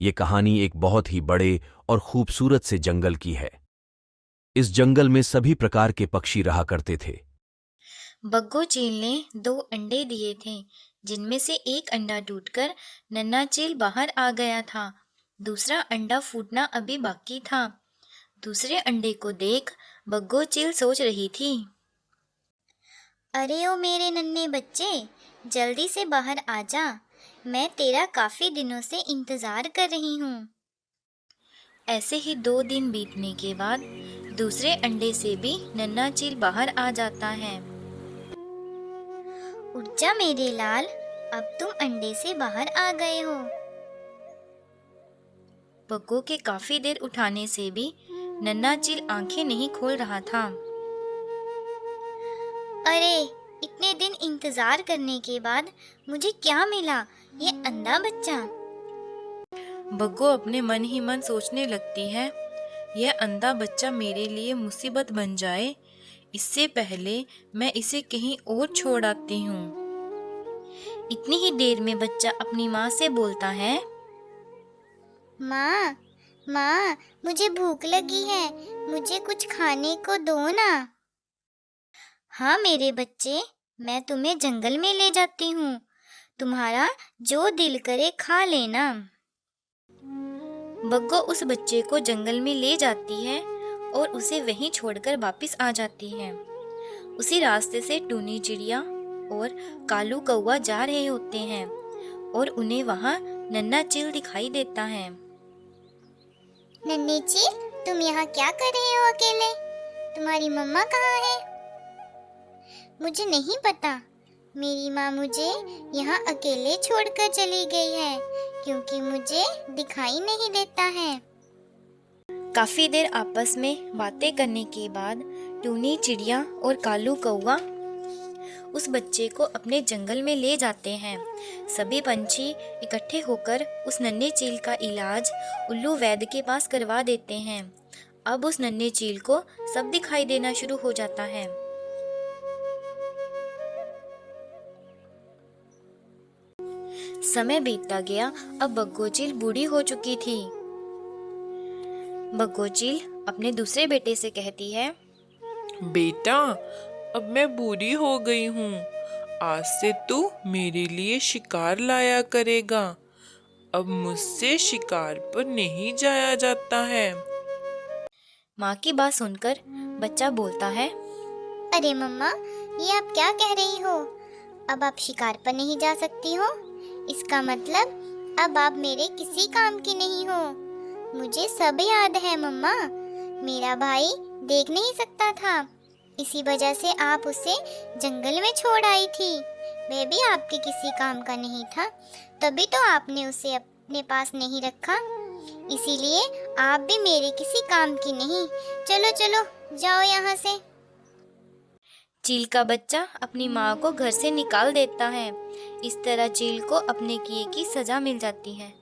ये कहानी एक बहुत ही बड़े और खूबसूरत से जंगल की है। इस जंगल में सभी प्रकार के पक्षी रहा करते थे। बग्गो चील ने 2 अंडे दिए थे, जिनमें से एक अंडा टूटकर नन्हा चील बाहर आ गया था। दूसरा अंडा फूटना अभी बाकी था। दूसरे अंडे को देख बग्गो चील सोच रही थी। अरे ओ मेरे नन्हे बच्चे, जल्दी से बाहर आ जा। मैं तेरा काफी दिनों से इंतजार कर रही हूँ। ऐसे ही 2 दिन बीतने के बाद दूसरे अंडे से भी नन्हा चील बाहर आ जाता है। उठ जा मेरे लाल, अब तुम अंडे से बाहर आ गए हो। बग्गो के काफी देर उठाने से भी नन्हा चील आंखें नहीं खोल रहा था। अरे, इतने दिन इंतजार करने के बाद मुझे क्या मिला? ये अंधा बच्चा। बग्गो अपने मन ही मन सोचने लगती है, यह अंधा बच्चा मेरे लिए मुसीबत बन जाए, इससे पहले मैं इसे कहीं और छोड़ आती हूँ। इतनी ही देर में बच्चा अपनी माँ से बोलता है, माँ, माँ, मुझे भूख लगी है, मुझे कुछ खाने को दो ना। हाँ मेरे बच्चे, मैं तुम्हें जंगल में ले जाती हूँ, तुम्हारा जो दिल करे खा लेना। बग्गो उस बच्चे को जंगल में ले जाती है और उसे वहीं छोड़कर वापस आ जाती है। उसी रास्ते से टूनी चिड़िया और कालू कौवा जा रहे होते हैं और उन्हें वहाँ नन्हा चील दिखाई देता है। नन्ही चील, तुम यहाँ क्या कर रहे हो अकेले? तुम्हारी मम्मा कहाँ है? मुझे नहीं पता। मेरी माँ मुझे यहाँ अकेले छोड़कर चली गई है, क्योंकि मुझे दिखाई नहीं देता है। काफी देर आपस में बातें करने के बाद टूनी चिड़िया और कालू कौवा उस बच्चे को अपने जंगल में ले जाते हैं। सभी पंछी इकट्ठे होकर उस नन्हे चील का इलाज उल्लू वैद्य के पास करवा देते हैं। अब उस नन्हे चील को सब दिखाई देना शुरू हो जाता है। समय बीतता गया। अब बग्गो चील बूढ़ी हो चुकी थी। बग्गो चील अपने दूसरे बेटे से कहती है, बेटा, अब मैं बूढ़ी हो गई हूँ। आज से तू मेरे लिए शिकार लाया करेगा। अब मुझसे शिकार पर नहीं जाया जाता है। माँ की बात सुनकर बच्चा बोलता है, अरे मम्मा, ये आप क्या कह रही हो? अब आप शिकार पर नहीं जा सकती हो? इसका मतलब अब आप मेरे किसी काम की नहीं हो। मुझे सब याद है मम्मा। मेरा भाई देख नहीं सकता था, इसी वजह से आप उसे जंगल में छोड़ आई थी। वह भी आपके किसी काम का नहीं था, तभी तो आपने उसे अपने पास नहीं रखा। इसीलिए आप भी मेरे किसी काम की नहीं। चलो चलो, जाओ यहाँ से। चील का बच्चा अपनी माँ को घर से निकाल देता है। इस तरह चील को अपने किए की सजा मिल जाती है।